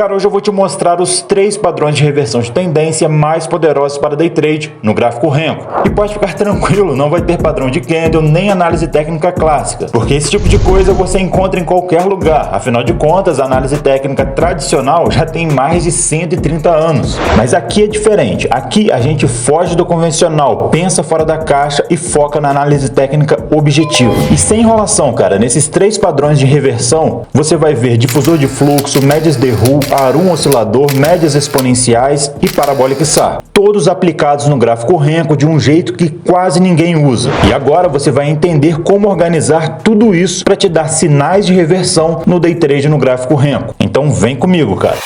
Cara, hoje eu vou te mostrar os 3 padrões de reversão de tendência mais poderosos para Day Trade no gráfico Renko. E pode ficar tranquilo, não vai ter padrão de candle nem análise técnica clássica, porque esse tipo de coisa você encontra em qualquer lugar. Afinal de contas, a análise técnica tradicional já tem mais de 130 anos. Mas aqui é diferente. Aqui a gente foge do convencional, pensa fora da caixa e foca na análise técnica objetiva. E sem enrolação, cara, nesses 3 padrões de reversão, você vai ver difusor de fluxo, médias de Ru, ARUM oscilador, médias exponenciais e Parabolic SAR. Todos aplicados no gráfico Renko de um jeito que quase ninguém usa. E agora você vai entender como organizar tudo isso para te dar sinais de reversão no Day Trade no gráfico Renko. Então vem comigo, cara.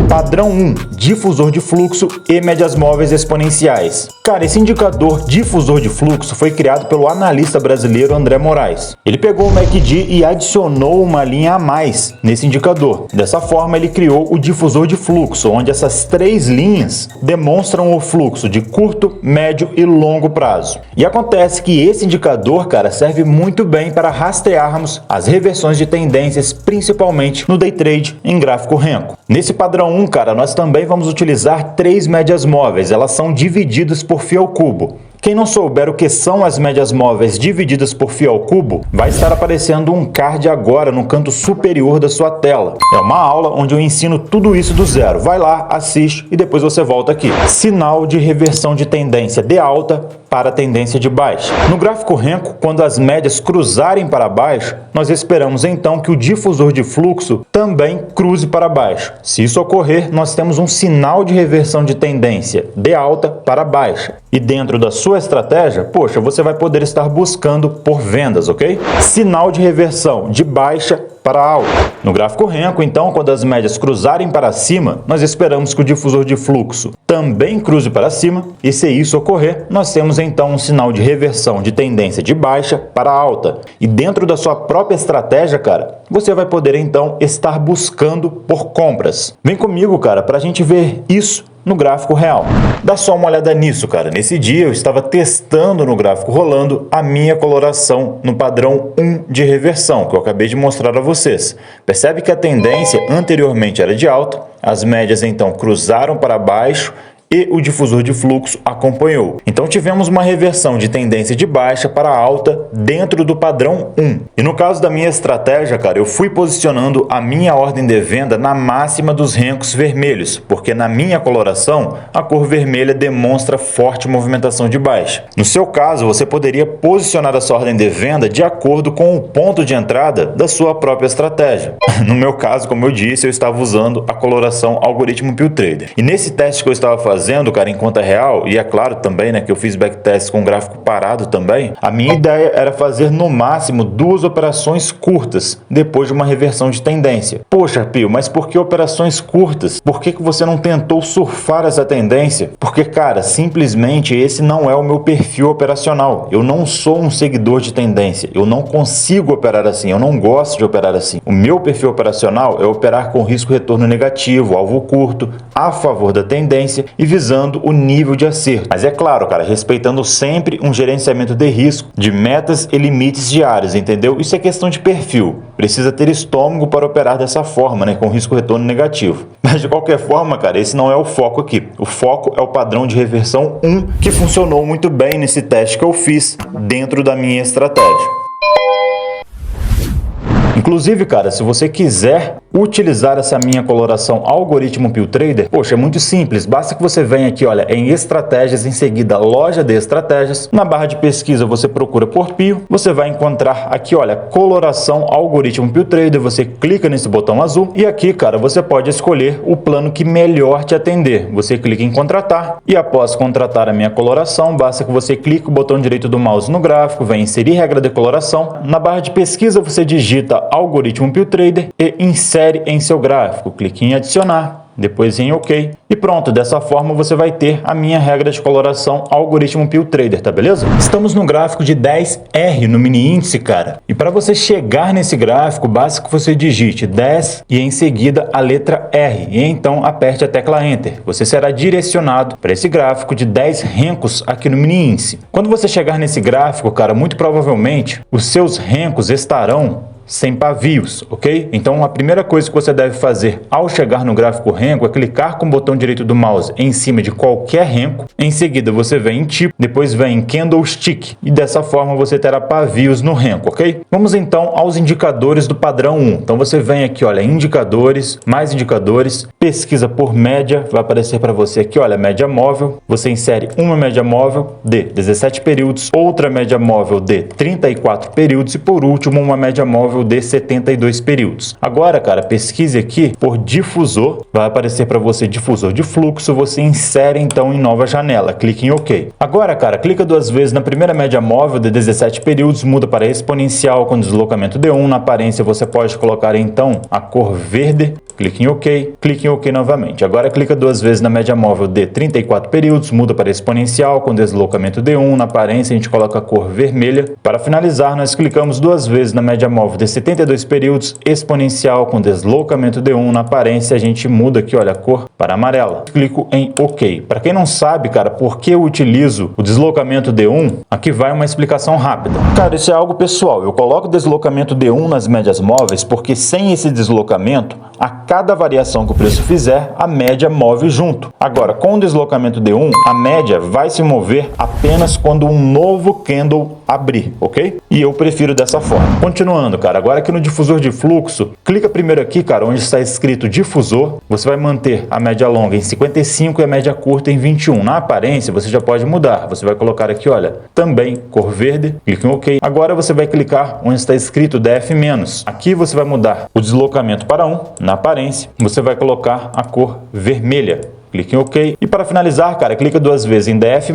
Padrão 1, difusor de fluxo e médias móveis exponenciais. Cara, esse indicador difusor de fluxo foi criado pelo analista brasileiro André Moraes. Ele pegou o MACD e adicionou uma linha a mais nesse indicador. Dessa forma, ele criou o difusor de fluxo, onde essas 3 linhas demonstram o fluxo de curto, médio e longo prazo. E acontece que esse indicador, cara, serve muito bem para rastrearmos as reversões de tendências, principalmente no Day Trade em gráfico Renko. Nesse padrão 1, cara, nós também vamos utilizar 3 médias móveis. Elas são divididas por fio ao cubo. Quem não souber o que são as médias móveis divididas por fio ao cubo, vai estar aparecendo um card agora no canto superior da sua tela. É uma aula onde eu ensino tudo isso do zero. Vai lá, assiste e depois você volta aqui. Sinal de reversão de tendência de alta para tendência de baixa. No gráfico Renko, quando as médias cruzarem para baixo, nós esperamos então que o difusor de fluxo também cruze para baixo. Se isso ocorrer, nós temos um sinal de reversão de tendência de alta para baixa. E dentro da sua estratégia, poxa, você vai poder estar buscando por vendas, ok? Sinal de reversão de baixa para alta. No gráfico Renko, então, quando as médias cruzarem para cima, nós esperamos que o difusor de fluxo também cruze para cima, e se isso ocorrer, nós temos então um sinal de reversão de tendência de baixa para alta. E dentro da sua própria estratégia, cara, você vai poder então estar buscando por compras. Vem comigo, cara, para a gente ver isso no gráfico real. Dá só uma olhada nisso, cara. Nesse dia eu estava testando no gráfico rolando a minha coloração no padrão 1 de reversão, que eu acabei de mostrar a vocês. Percebe que a tendência anteriormente era de alta, as médias então cruzaram para baixo e o difusor de fluxo acompanhou. Então tivemos uma reversão de tendência de baixa para alta dentro do padrão 1. E no caso da minha estratégia, cara, eu fui posicionando a minha ordem de venda na máxima dos Renkos vermelhos, porque na minha coloração a cor vermelha demonstra forte movimentação de baixa. No seu caso, você poderia posicionar a sua ordem de venda de acordo com o ponto de entrada da sua própria estratégia. No meu caso, como eu disse, eu estava usando a coloração algoritmo Pill Trader. E nesse teste que eu estava fazendo, cara, em conta real, e é claro também, né, que eu fiz backtest com gráfico parado também, a minha ideia era fazer no máximo 2 operações curtas depois de uma reversão de tendência. Poxa, Pio, mas por que operações curtas? Por que você não tentou surfar essa tendência? Porque, cara, simplesmente esse não é o meu perfil operacional. Eu não sou um seguidor de tendência. Eu não consigo operar assim. Eu não gosto de operar assim. O meu perfil operacional é operar com risco-retorno negativo, alvo curto, a favor da tendência e visando o nível de acerto. Mas é claro, cara, respeitando sempre um gerenciamento de risco, de metas e limites diários, entendeu? Isso é questão de perfil. Precisa ter estômago para operar dessa forma, né, com risco-retorno negativo. Mas de qualquer forma, cara, esse não é o foco aqui. O foco é o padrão de reversão 1, que funcionou muito bem nesse teste que eu fiz dentro da minha estratégia. Inclusive, cara, se você quiser utilizar essa minha coloração algoritmo Pill Trader, poxa, é muito simples. Basta que você venha aqui, olha, em estratégias, em seguida loja de estratégias. Na barra de pesquisa você procura por Pio, você vai encontrar aqui, olha, coloração algoritmo Pill Trader. Você clica nesse botão azul e aqui, cara, você pode escolher o plano que melhor te atender. Você clica em contratar e após contratar a minha coloração, basta que você clique o botão direito do mouse no gráfico, vem inserir regra de coloração. Na barra de pesquisa você digita algoritmo Pill Trader e insere em seu gráfico. Clique em adicionar, depois em OK e pronto. Dessa forma você vai ter a minha regra de coloração algoritmo Pill Trader, tá beleza? Estamos no gráfico de 10R no mini índice, cara. E para você chegar nesse gráfico, basta que você digite 10 e em seguida a letra R e então aperte a tecla Enter. Você será direcionado para esse gráfico de 10 Renkos aqui no mini índice. Quando você chegar nesse gráfico, cara, muito provavelmente os seus Renkos estarão sem pavios, ok? Então a primeira coisa que você deve fazer ao chegar no gráfico renco é clicar com o botão direito do mouse em cima de qualquer renco. Em seguida você vem em tipo, depois vem em candlestick e dessa forma você terá pavios no renco, ok? Vamos então aos indicadores do padrão 1. Então você vem aqui, olha, indicadores, mais indicadores, pesquisa por média, vai aparecer para você aqui, olha, média móvel. Você insere uma média móvel de 17 períodos, outra média móvel de 34 períodos e por último uma média móvel de 72 períodos. Agora, cara, pesquise aqui por difusor, vai aparecer para você difusor de fluxo, você insere então em nova janela, clique em OK. Agora, cara, clica duas vezes na primeira média móvel de 17 períodos, muda para exponencial com deslocamento D1, na aparência você pode colocar então a cor verde, clique em OK novamente. Agora clica duas vezes na média móvel de 34 períodos, muda para exponencial com deslocamento D1, na aparência a gente coloca a cor vermelha. Para finalizar, nós clicamos duas vezes na média móvel de 72 períodos, exponencial com deslocamento D1, na aparência a gente muda aqui, olha, a cor para amarela. Clico em OK. Para quem não sabe, cara, por que eu utilizo o deslocamento D1, aqui vai uma explicação rápida. Cara, isso é algo pessoal, eu coloco o deslocamento D1 nas médias móveis porque sem esse deslocamento, a cada variação que o preço fizer, a média move junto. Agora, com o deslocamento D1, a média vai se mover apenas quando um novo candle abrir, ok? E eu prefiro dessa forma. Continuando, cara, agora aqui no difusor de fluxo, clica primeiro aqui, cara, onde está escrito difusor, você vai manter a média longa em 55 e a média curta em 21. Na aparência, você já pode mudar. Você vai colocar aqui, olha, também cor verde, clique em OK. Agora você vai clicar onde está escrito DF-. Aqui você vai mudar o deslocamento para 1, na aparência, você vai colocar a cor vermelha. Clique em OK. E para finalizar, cara, clica duas vezes em DF+,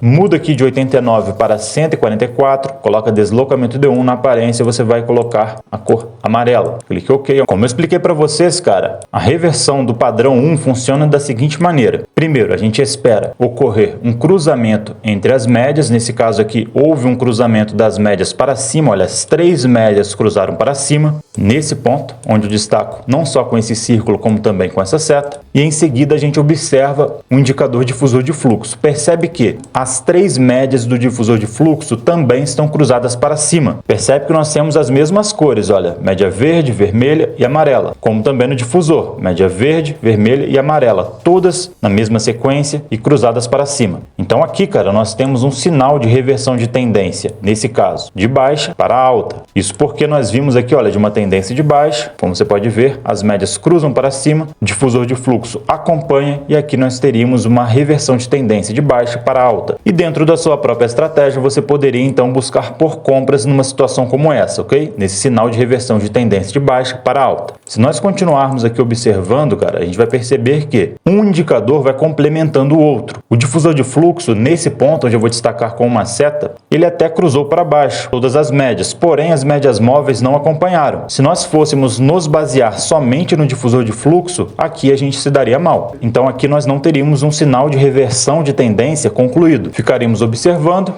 muda aqui de 89 para 144, coloca deslocamento D1, na aparência você vai colocar a cor amarela. Clique em OK. Como eu expliquei para vocês, cara, a reversão do padrão 1 funciona da seguinte maneira. Primeiro, a gente espera ocorrer um cruzamento entre as médias, nesse caso aqui houve um cruzamento das médias para cima, olha, as três médias cruzaram para cima, nesse ponto, onde eu destaco não só com esse círculo, como também com essa seta, e em seguida a gente observa um indicador difusor de fluxo. Percebe que as três médias do difusor de fluxo também estão cruzadas para cima. Percebe que nós temos as mesmas cores, olha, média verde, vermelha e amarela, como também no difusor, média verde, vermelha e amarela, todas na mesma sequência e cruzadas para cima. Então aqui, cara, nós temos um sinal de reversão de tendência, nesse caso, de baixa para alta. Isso porque nós vimos aqui, olha, de uma tendência de baixa, como você pode ver, as médias cruzam para cima, o difusor de fluxo acompanha e aqui nós teríamos uma reversão de tendência de baixa para alta. E dentro da sua própria estratégia, você poderia então buscar por compras numa situação como essa, ok? Nesse sinal de reversão de tendência de baixa para alta. Se nós continuarmos aqui observando, cara, a gente vai perceber que um indicador vai complementando o outro. O difusor de fluxo, nesse ponto, onde eu vou destacar com uma seta, ele até cruzou para baixo, todas as médias, porém as médias móveis não acompanharam. Se nós fôssemos nos basear somente no difusor de fluxo, aqui a gente se daria mal. Então aqui nós não teríamos um sinal de reversão de tendência concluído. Ficaríamos observando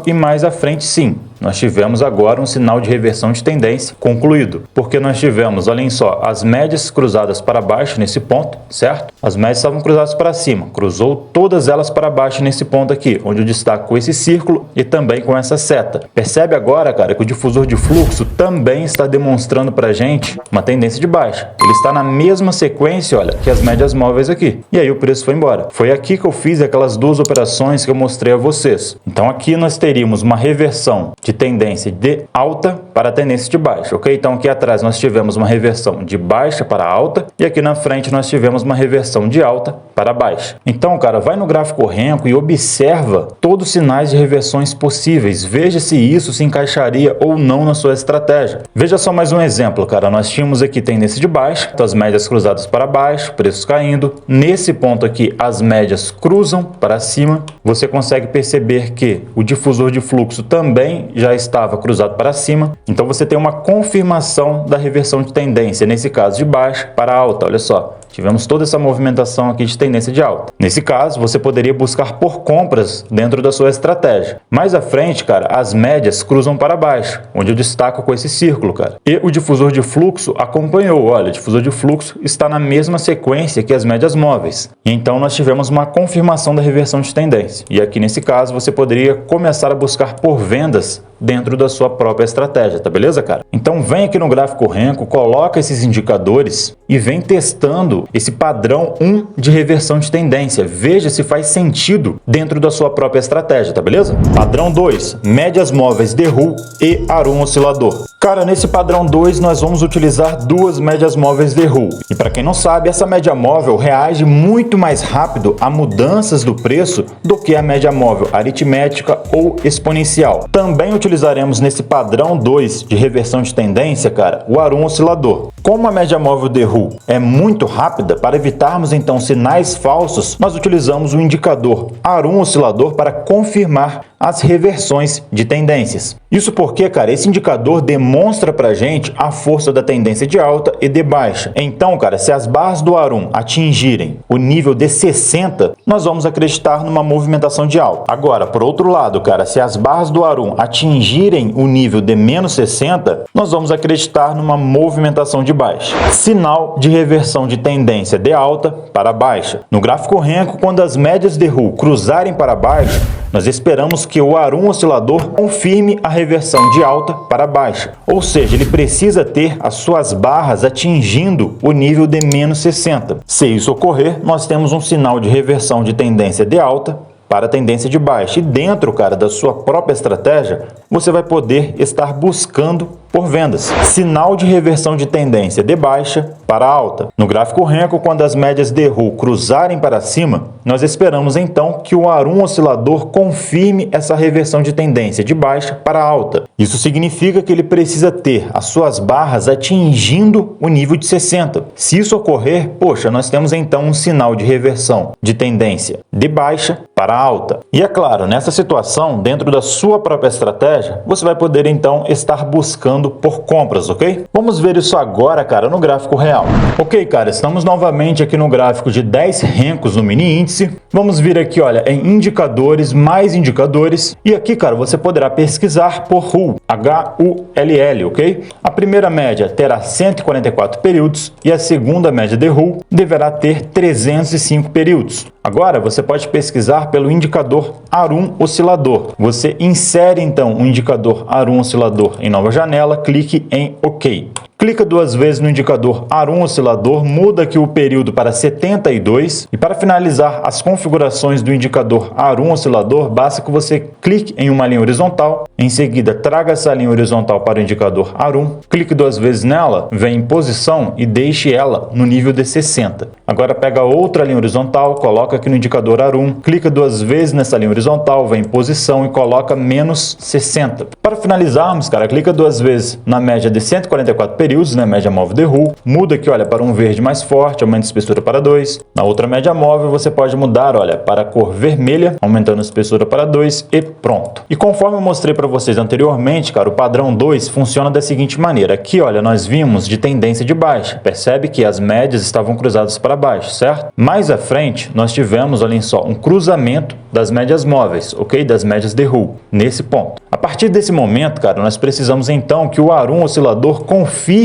e mais à frente sim, nós tivemos agora um sinal de reversão de tendência concluído, porque nós tivemos, olhem só, as médias cruzadas para baixo nesse ponto, certo? As médias estavam cruzadas para cima, cruzou todas elas para baixo nesse ponto aqui, onde eu destaco esse círculo e também com essa seta. Percebe agora, cara, que o difusor de fluxo também está demonstrando para a gente uma tendência de baixa. Ele está na mesma sequência, olha, que as médias móveis aqui. E aí o preço foi embora. Foi aqui que eu fiz aquelas duas operações que eu mostrei a vocês. Então aqui nós teríamos uma reversão de tendência de alta para tendência de baixa, ok? Então aqui atrás nós tivemos uma reversão de baixa para alta e aqui na frente nós tivemos uma reversão de alta para baixa. Então, cara, vai no gráfico renco e observa todos os sinais de reversões possíveis. Veja se isso se encaixaria ou não na sua estratégia. Veja só mais um exemplo, cara. Nós tínhamos aqui tendência de baixa, então as médias cruzadas para baixo, preços caindo. Nesse ponto aqui, as médias cruzam para cima. Você consegue perceber que o difusor de fluxo também já estava cruzado para cima. Então você tem uma confirmação da reversão de tendência, nesse caso de baixa para alta. Olha só, tivemos toda essa movimentação aqui de tendência de alta. Nesse caso, você poderia buscar por compras dentro da sua estratégia. Mais à frente, cara, as médias cruzam para baixo, onde eu destaco com esse círculo, cara. E o difusor de fluxo acompanhou. Olha, o difusor de fluxo está na mesma sequência que as médias móveis. E então nós tivemos uma confirmação da reversão de tendência. E aqui nesse caso, você poderia começar a buscar por vendas dentro da sua própria estratégia, tá beleza, cara? Então vem aqui no gráfico Renko, coloca esses indicadores e vem testando esse padrão 1 de reversão de tendência. Veja se faz sentido dentro da sua própria estratégia, tá beleza? Padrão 2, médias móveis de RU e ARUM oscilador. Cara, nesse padrão 2 nós vamos utilizar duas médias móveis de RU. E para quem não sabe, essa média móvel reage muito mais rápido a mudanças do preço do que a média móvel aritmética ou exponencial. Também utilizaremos nesse padrão 2 de reversão de tendência, cara, o ARUM oscilador. Como a média móvel de RU é muito rápida, para evitarmos então sinais falsos, nós utilizamos o indicador ARUM oscilador para confirmar as reversões de tendências. Isso porque, cara, esse indicador demonstra pra gente a força da tendência de alta e de baixa. Então, cara, se as barras do ARUM atingirem o nível de 60, nós vamos acreditar numa movimentação de alta. Agora, por outro lado, cara, se as barras do ARUM atingirem o nível de menos 60, nós vamos acreditar numa movimentação de baixa. Sinal de reversão de tendência de alta para baixa. No gráfico Renko, quando as médias de RU cruzarem para baixo, nós esperamos que o ARUM oscilador confirme a reversão de alta para baixa. Ou seja, ele precisa ter as suas barras atingindo o nível de menos 60. Se isso ocorrer, nós temos um sinal de reversão de tendência de alta para a tendência de baixa. E dentro, cara, da sua própria estratégia, você vai poder estar buscando por vendas. Sinal de reversão de tendência de baixa para alta. No gráfico Renko, quando as médias de RU cruzarem para cima, nós esperamos então que o ARUM oscilador confirme essa reversão de tendência de baixa para alta. Isso significa que ele precisa ter as suas barras atingindo o nível de 60. Se isso ocorrer, poxa, nós temos então um sinal de reversão de tendência de baixa para alta. E é claro, nessa situação, dentro da sua própria estratégia, você vai poder então estar buscando por compras, ok? Vamos ver isso agora, cara, no gráfico real. Ok, cara, estamos novamente aqui no gráfico de 10 Renkos no mini índice. Vamos vir aqui, olha, em indicadores, mais indicadores. E aqui, cara, você poderá pesquisar por RUL, HULL, ok? A primeira média terá 144 períodos e a segunda média de RUL deverá ter 305 períodos. Agora, você pode pesquisar pelo indicador ARUM oscilador. Você insere, então, o indicador ARUM oscilador em nova janela, clique em OK. Clica duas vezes no indicador ARUM oscilador, muda aqui o período para 72 e para finalizar as configurações do indicador ARUM oscilador, basta que você clique em uma linha horizontal, em seguida traga essa linha horizontal para o indicador ARUM, clique duas vezes nela, vem em posição e deixe ela no nível de 60. Agora pega outra linha horizontal, coloca aqui no indicador ARUM, clica duas vezes nessa linha horizontal, vem em posição e coloca menos 60. Para finalizarmos, cara, clica duas vezes na média de 144 períodos, né, média móvel de RUL, muda aqui, olha, para um verde mais forte, aumenta a espessura para 2. Na outra média móvel você pode mudar, olha, para a cor vermelha, aumentando a espessura para 2 e pronto. E conforme eu mostrei para vocês anteriormente, cara, o padrão 2 funciona da seguinte maneira. Aqui, olha, nós vimos de tendência de baixa. Percebe que as médias estavam cruzadas para baixo, certo? Mais à frente, nós tivemos, olhem só, um cruzamento das médias móveis, ok? Das médias de RUL, nesse ponto. A partir desse momento, cara, nós precisamos então que o ARUM oscilador confirme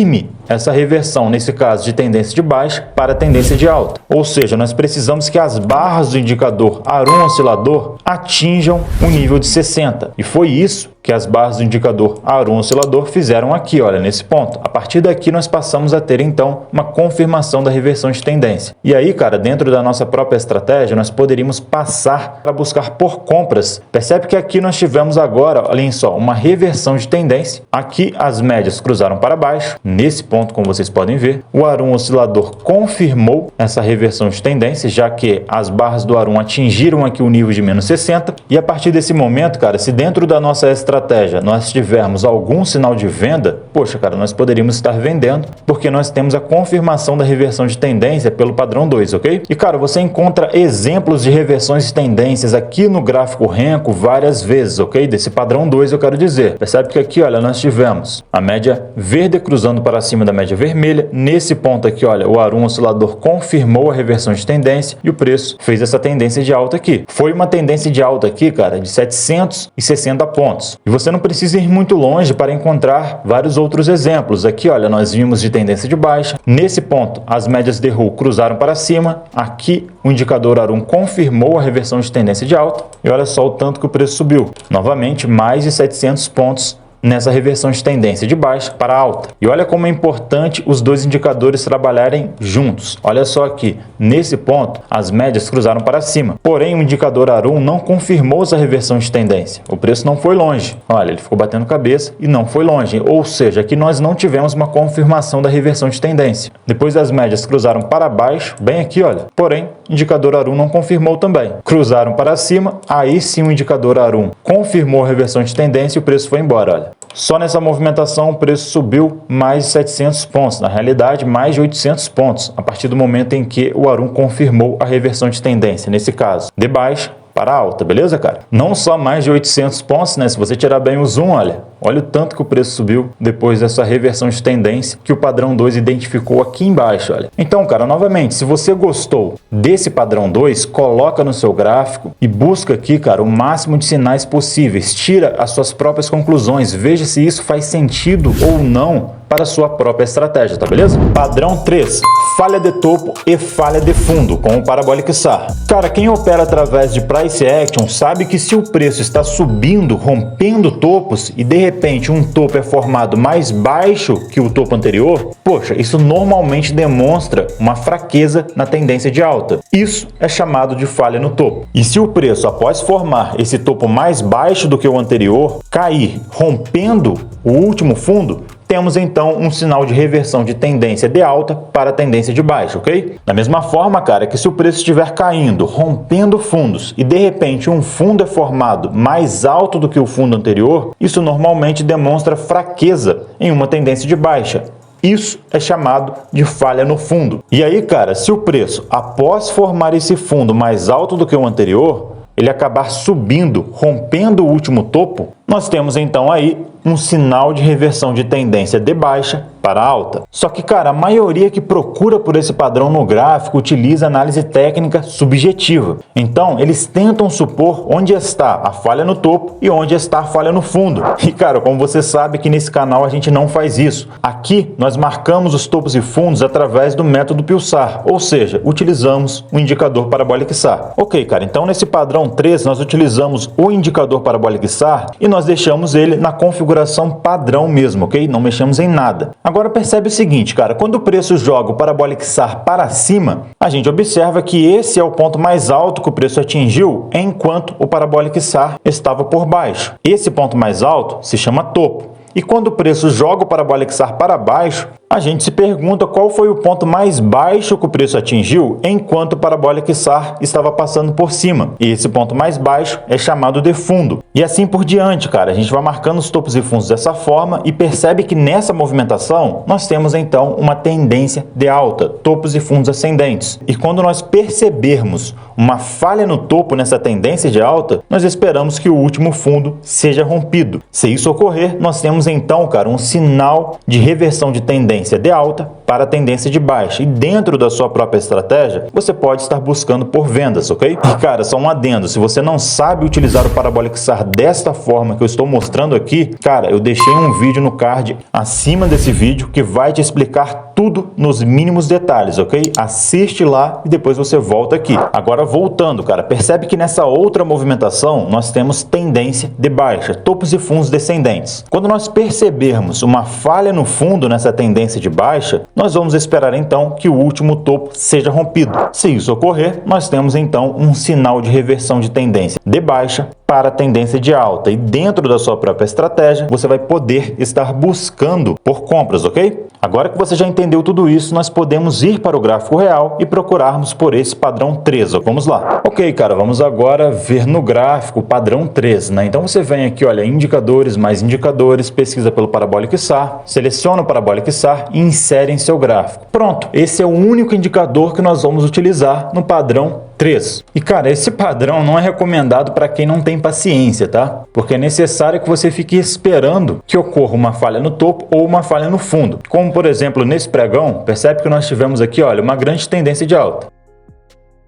essa reversão, nesse caso de tendência de baixa para tendência de alta. Ou seja, nós precisamos que as barras do indicador ARUM oscilador atinjam o nível de 60. E foi isso que as barras do indicador ARUM oscilador fizeram aqui, olha, nesse ponto. A partir daqui nós passamos a ter então uma confirmação da reversão de tendência. E aí, cara, dentro da nossa própria estratégia, nós poderíamos passar para buscar por compras. Percebe que aqui nós tivemos agora, olhem só, uma reversão de tendência. Aqui as médias cruzaram para baixo, nesse ponto, como vocês podem ver, o ARUM oscilador confirmou essa reversão de tendência, já que as barras do ARUM atingiram aqui o nível de menos 60. E a partir desse momento, cara, se dentro da nossa estratégia nós tivermos algum sinal de venda, poxa, cara, nós poderíamos estar vendendo, porque nós temos a confirmação da reversão de tendência pelo padrão 2, ok? E, cara, você encontra exemplos de reversões de tendências aqui no gráfico Renko várias vezes, ok? Desse padrão 2, eu quero dizer. Percebe que aqui, olha, nós tivemos a média verde cruzando para cima da média vermelha. Nesse ponto aqui, olha, o ARUM oscilador confirmou a reversão de tendência e o preço fez essa tendência de alta aqui. Foi uma tendência de alta aqui, cara, de 760 pontos. E você não precisa ir muito longe para encontrar vários outros outros exemplos. Aqui, olha, nós vimos de tendência de baixa. Nesse ponto, as médias de RU cruzaram para cima. Aqui, o indicador ARUM confirmou a reversão de tendência de alta. E olha só o tanto que o preço subiu. Novamente, mais de 700 pontos nessa reversão de tendência de baixa para alta. E olha como é importante os dois indicadores trabalharem juntos. Olha só aqui, nesse ponto, as médias cruzaram para cima. Porém, o indicador ARUM não confirmou essa reversão de tendência. O preço não foi longe. Olha, ele ficou batendo cabeça e não foi longe. Ou seja, aqui nós não tivemos uma confirmação da reversão de tendência. Depois as médias cruzaram para baixo, bem aqui, olha. Porém, o indicador ARUM não confirmou também. Cruzaram para cima, aí sim o indicador ARUM confirmou a reversão de tendência e o preço foi embora, olha. Só nessa movimentação o preço subiu mais de 700 pontos, na realidade mais de 800 pontos, a partir do momento em que o ARUM confirmou a reversão de tendência, nesse caso, de baixa para alta, beleza, cara? Não só mais de 800 pontos, né? Se você tirar bem o zoom, olha o tanto que o preço subiu depois dessa reversão de tendência que o padrão 2 identificou aqui embaixo, olha. Então, cara, novamente, se você gostou desse padrão 2, coloca no seu gráfico e busca aqui, cara, o máximo de sinais possíveis. Tira as suas próprias conclusões, veja se isso faz sentido ou não para a sua própria estratégia, tá beleza? Padrão 3, falha de topo e falha de fundo com o Parabolic SAR. Cara, quem opera através de Price Action sabe que se o preço está subindo, rompendo topos e de repente um topo é formado mais baixo que o topo anterior, poxa, isso normalmente demonstra uma fraqueza na tendência de alta. Isso é chamado de falha no topo. E se o preço, após formar esse topo mais baixo do que o anterior, cair rompendo o último fundo, temos então um sinal de reversão de tendência de alta para tendência de baixa, ok? Da mesma forma, cara, que se o preço estiver caindo, rompendo fundos e de repente um fundo é formado mais alto do que o fundo anterior, isso normalmente demonstra fraqueza em uma tendência de baixa. Isso é chamado de falha no fundo. E aí, cara, se o preço, após formar esse fundo mais alto do que o anterior, ele acabar subindo, rompendo o último topo, nós temos então aí um sinal de reversão de tendência de baixa para alta. Só que, cara, a maioria que procura por esse padrão no gráfico utiliza análise técnica subjetiva. Então, eles tentam supor onde está a falha no topo e onde está a falha no fundo. E, cara, como você sabe que nesse canal a gente não faz isso. Aqui, nós marcamos os topos e fundos através do método Pilsar, ou seja, utilizamos o indicador Parabolic SAR. Ok, cara, então nesse padrão 3 nós utilizamos o indicador Parabolic SAR e nós deixamos ele na configuração padrão mesmo, ok? Não mexemos em nada. Agora percebe o seguinte, cara, quando o preço joga o Parabolic SAR para cima, a gente observa que esse é o ponto mais alto que o preço atingiu, enquanto o Parabolic SAR estava por baixo. Esse ponto mais alto se chama topo. E quando o preço joga o Parabolic SAR para baixo, a gente se pergunta qual foi o ponto mais baixo que o preço atingiu enquanto o Parabolic SAR estava passando por cima. E esse ponto mais baixo é chamado de fundo. E assim por diante, cara. A gente vai marcando os topos e fundos dessa forma e percebe que nessa movimentação nós temos então uma tendência de alta, topos e fundos ascendentes. E quando nós percebermos uma falha no topo nessa tendência de alta, nós esperamos que o último fundo seja rompido. Se isso ocorrer, nós temos então, cara, um sinal de reversão de tendência de alta para a tendência de baixa. E dentro da sua própria estratégia, você pode estar buscando por vendas, ok? E, cara, só um adendo, se você não sabe utilizar o Parabolic SAR desta forma que eu estou mostrando aqui, cara, eu deixei um vídeo no card acima desse vídeo que vai te explicar tudo nos mínimos detalhes, ok? Assiste lá e depois você volta aqui. Agora, voltando, cara, percebe que nessa outra movimentação nós temos tendência de baixa, topos e fundos descendentes. Quando nós percebermos uma falha no fundo nessa tendência de baixa, nós vamos esperar então que o último topo seja rompido. Se isso ocorrer, nós temos então um sinal de reversão de tendência de baixa para a tendência de alta. E dentro da sua própria estratégia, você vai poder estar buscando por compras, ok? Agora que você já entendeu tudo isso, nós podemos ir para o gráfico real e procurarmos por esse padrão 3. Vamos lá. Ok, cara, vamos agora ver no gráfico o padrão 3, né? Então você vem aqui, olha, indicadores, mais indicadores, pesquisa pelo Parabolic SAR, seleciona o Parabolic SAR e insere em seu gráfico. Pronto, esse é o único indicador que nós vamos utilizar no padrão 3. E, cara, esse padrão não é recomendado para quem não tem paciência, tá? Porque é necessário que você fique esperando que ocorra uma falha no topo ou uma falha no fundo. Como, por exemplo, nesse pregão, percebe que nós tivemos aqui, olha, uma grande tendência de alta.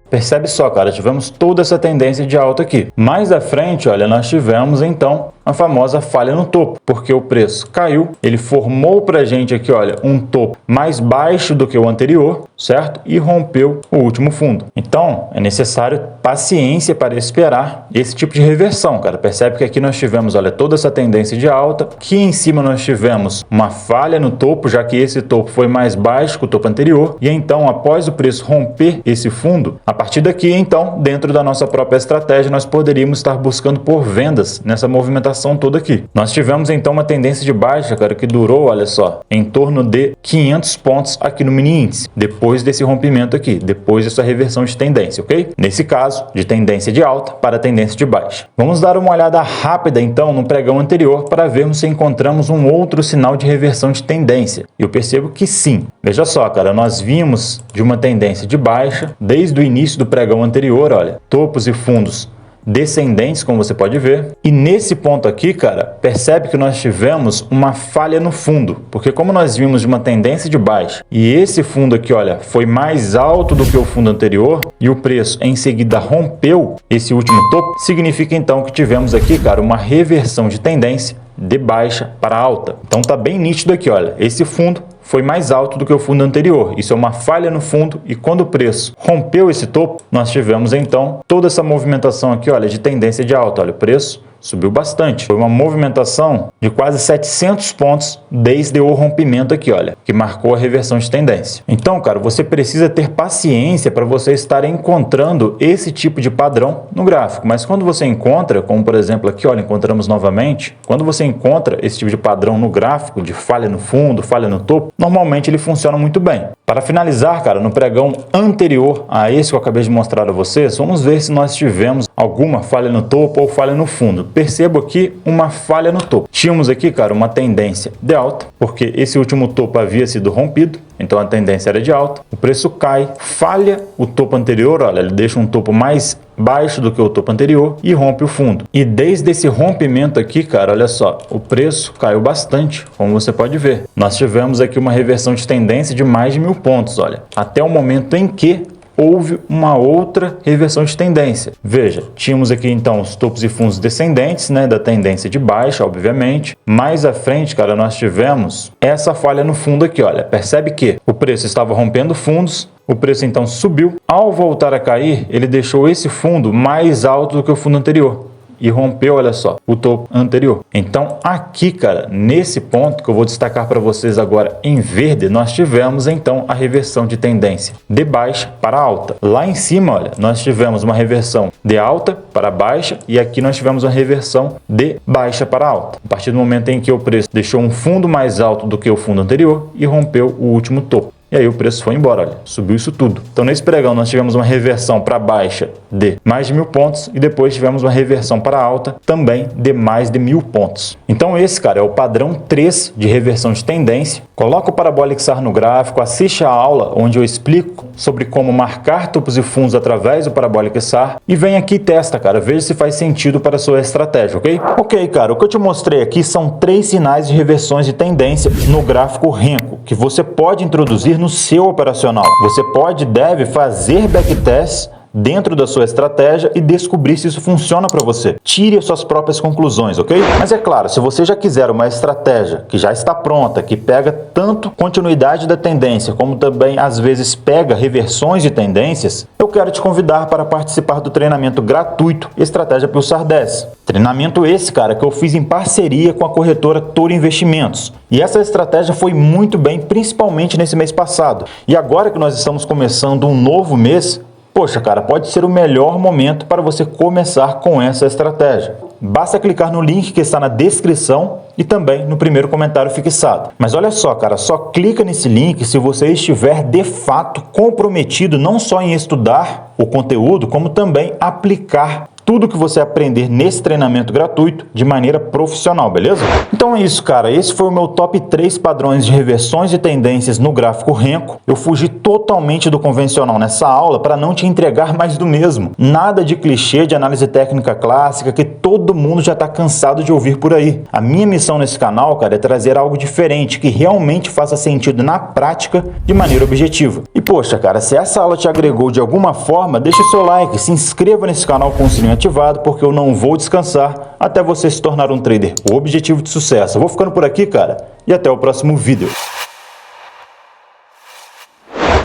Percebe só, cara, tivemos toda essa tendência de alta aqui. Mais à frente, olha, nós tivemos, então, a famosa falha no topo, porque o preço caiu, ele formou pra gente aqui, olha, um topo mais baixo do que o anterior, certo? E rompeu o último fundo. Então, é necessário paciência para esperar esse tipo de reversão, cara. Percebe que aqui nós tivemos, olha, toda essa tendência de alta, que em cima nós tivemos uma falha no topo, já que esse topo foi mais baixo que o topo anterior, e então, após o preço romper esse fundo, a partir daqui, então, dentro da nossa própria estratégia, nós poderíamos estar buscando por vendas nessa movimentação toda aqui. Nós tivemos, então, uma tendência de baixa, cara, que durou, olha só, em torno de 500 pontos aqui no mini índice, depois desse rompimento aqui, depois dessa reversão de tendência, ok? Nesse caso, de tendência de alta para tendência de baixa. Vamos dar uma olhada rápida, então, no pregão anterior para vermos se encontramos um outro sinal de reversão de tendência. Eu percebo que sim. Veja só, cara, nós vimos de uma tendência de baixa desde o início do pregão anterior, olha, topos e fundos descendentes, como você pode ver. E nesse ponto aqui, cara, percebe que nós tivemos uma falha no fundo, porque como nós vimos de uma tendência de baixa e esse fundo aqui, olha, foi mais alto do que o fundo anterior e o preço em seguida rompeu esse último topo, significa então que tivemos aqui, cara, uma reversão de tendência de baixa para alta. Então tá bem nítido aqui, olha, esse fundo foi mais alto do que o fundo anterior. Isso é uma falha no fundo e quando o preço rompeu esse topo, nós tivemos então toda essa movimentação aqui, olha, de tendência de alta. Olha, o preço subiu bastante. Foi uma movimentação de quase 700 pontos desde o rompimento aqui, olha, que marcou a reversão de tendência. Então, cara, você precisa ter paciência para você estar encontrando esse tipo de padrão no gráfico. Mas quando você encontra, como por exemplo aqui, olha, encontramos novamente, quando você encontra esse tipo de padrão no gráfico, de falha no fundo, falha no topo, normalmente ele funciona muito bem. Para finalizar, cara, no pregão anterior a esse que eu acabei de mostrar a vocês, vamos ver se nós tivemos alguma falha no topo ou falha no fundo. Percebo aqui uma falha no topo. Tínhamos aqui, cara, uma tendência de alta, porque esse último topo havia sido rompido, então a tendência era de alta. O preço cai, falha o topo anterior, olha, ele deixa um topo mais baixo do que o topo anterior e rompe o fundo. E desde esse rompimento aqui, cara, olha só, o preço caiu bastante, como você pode ver. Nós tivemos aqui uma reversão de tendência de mais de 1000 pontos, olha, até o momento em que houve uma outra reversão de tendência. Veja, tínhamos aqui então os topos e fundos descendentes, né, da tendência de baixa, obviamente. Mais à frente, cara, nós tivemos essa falha no fundo aqui, olha. Percebe que o preço estava rompendo fundos, o preço então subiu. Ao voltar a cair, ele deixou esse fundo mais alto do que o fundo anterior e rompeu, olha só, o topo anterior. Então aqui, cara, nesse ponto que eu vou destacar para vocês agora em verde, nós tivemos então a reversão de tendência de baixa para alta. Lá em cima, olha, nós tivemos uma reversão de alta para baixa e aqui nós tivemos uma reversão de baixa para alta. A partir do momento em que o preço deixou um fundo mais alto do que o fundo anterior e rompeu o último topo. E aí o preço foi embora, olha, subiu isso tudo. Então nesse pregão nós tivemos uma reversão para baixa de mais de 1000 pontos e depois tivemos uma reversão para alta também de mais de 1000 pontos. Então esse, cara, é o padrão 3 de reversão de tendência. Coloca o Parabolic SAR no gráfico, assiste a aula onde eu explico sobre como marcar topos e fundos através do Parabolic SAR e vem aqui e testa, cara, veja se faz sentido para a sua estratégia, ok? Ok, cara, o que eu te mostrei aqui são 3 sinais de reversões de tendência no gráfico Renko, que você pode introduzir no seu operacional. Você pode e deve fazer backtests dentro da sua estratégia e descobrir se isso funciona para você. Tire as suas próprias conclusões, ok? Mas é claro, se você já quiser uma estratégia que já está pronta, que pega tanto continuidade da tendência, como também às vezes pega reversões de tendências, eu quero te convidar para participar do treinamento gratuito Estratégia Pulsar 10. Treinamento esse, cara, que eu fiz em parceria com a corretora Toro Investimentos. E essa estratégia foi muito bem, principalmente nesse mês passado. E agora que nós estamos começando um novo mês, poxa, cara, pode ser o melhor momento para você começar com essa estratégia. Basta clicar no link que está na descrição e também no primeiro comentário fixado. Mas olha só, cara, só clica nesse link se você estiver de fato comprometido não só em estudar o conteúdo, como também aplicar tudo que você aprender nesse treinamento gratuito de maneira profissional, beleza? Então é isso, cara. Esse foi o meu top 3 padrões de reversões de tendências no gráfico Renko. Eu fugi totalmente do convencional nessa aula para não te entregar mais do mesmo. Nada de clichê de análise técnica clássica que todo mundo já está cansado de ouvir por aí. A minha missão nesse canal, cara, é trazer algo diferente que realmente faça sentido na prática de maneira objetiva. E poxa, cara, se essa aula te agregou de alguma forma, deixa o seu like, se inscreva nesse canal com o sininho ativado, porque eu não vou descansar até você se tornar um trader objetivo de sucesso. Eu vou ficando por aqui, cara, e até o próximo vídeo.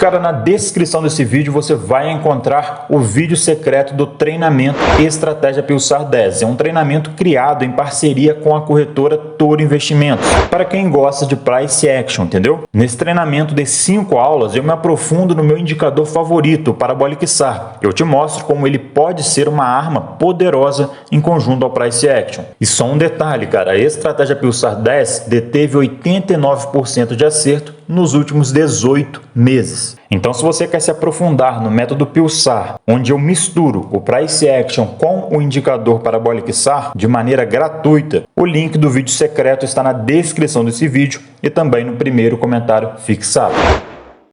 Cara, na descrição desse vídeo você vai encontrar o vídeo secreto do treinamento Estratégia Pulsar 10. É um treinamento criado em parceria com a corretora Toro Investimentos, para quem gosta de price action, entendeu? Nesse treinamento de 5 aulas eu me aprofundo no meu indicador favorito, o Parabolic SAR. Eu te mostro como ele pode ser uma arma poderosa em conjunto ao price action. E só um detalhe, cara, a Estratégia Pulsar 10 deteve 89% de acerto nos últimos 18 meses. Então, se você quer se aprofundar no método Pulsar, onde eu misturo o Price Action com o indicador Parabolic SAR de maneira gratuita, o link do vídeo secreto está na descrição desse vídeo e também no primeiro comentário fixado.